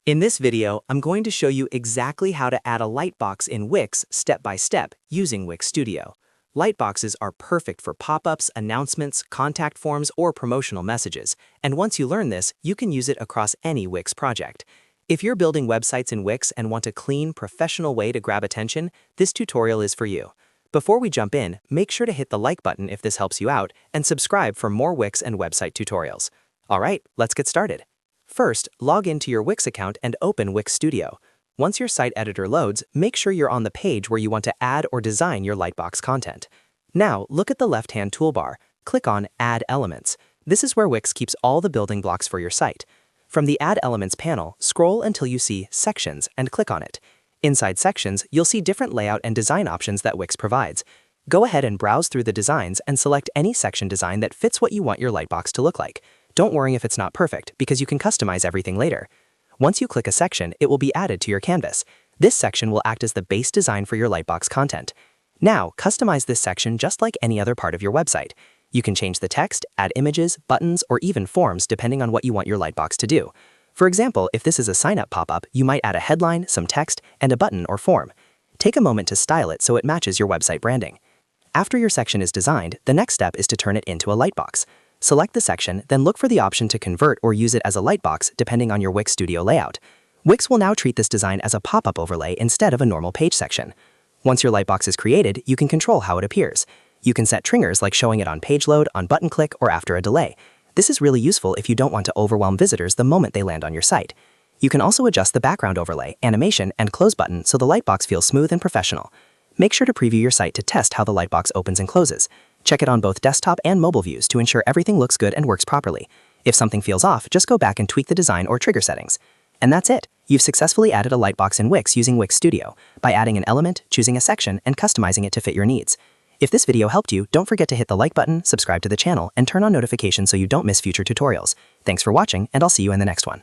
In this video, I'm going to show you exactly how to add a lightbox in Wix step by step using Wix Studio. Lightboxes are perfect for pop-ups, announcements, contact forms, or promotional messages, and once you learn this, you can use it across any Wix project. If you're building websites in Wix and want a clean, professional way to grab attention, this tutorial is for you. Before we jump in, make sure to hit the like button if this helps you out, and subscribe for more Wix and website tutorials. Alright, let's get started. First, log into your Wix account and open Wix Studio. Once your site editor loads, make sure you're on the page where you want to add or design your Lightbox content. Now, look at the left-hand toolbar. Click on Add Elements. This is where Wix keeps all the building blocks for your site. From the Add Elements panel, scroll until you see Sections and click on it. Inside Sections, you'll see different layout and design options that Wix provides. Go ahead and browse through the designs and select any section design that fits what you want your Lightbox to look like. Don't worry if it's not perfect, because you can customize everything later. Once you click a section, it will be added to your canvas. This section will act as the base design for your Lightbox content. Now, customize this section just like any other part of your website. You can change the text, add images, buttons, or even forms depending on what you want your Lightbox to do. For example, if this is a sign-up pop-up, you might add a headline, some text, and a button or form. Take a moment to style it so it matches your website branding. After your section is designed, the next step is to turn it into a Lightbox. Select the section, then look for the option to convert or use it as a lightbox depending on your Wix Studio layout. Wix will now treat this design as a pop-up overlay instead of a normal page section. Once your lightbox is created, you can control how it appears. You can set triggers like showing it on page load, on button click, or after a delay. This is really useful if you don't want to overwhelm visitors the moment they land on your site. You can also adjust the background overlay, animation, and close button so the lightbox feels smooth and professional. Make sure to preview your site to test how the lightbox opens and closes. Check it on both desktop and mobile views to ensure everything looks good and works properly. If something feels off, just go back and tweak the design or trigger settings. And that's it. You've successfully added a lightbox in Wix using Wix Studio by adding an element, choosing a section, and customizing it to fit your needs. If this video helped you, don't forget to hit the like button, subscribe to the channel, and turn on notifications so you don't miss future tutorials. Thanks for watching, and I'll see you in the next one.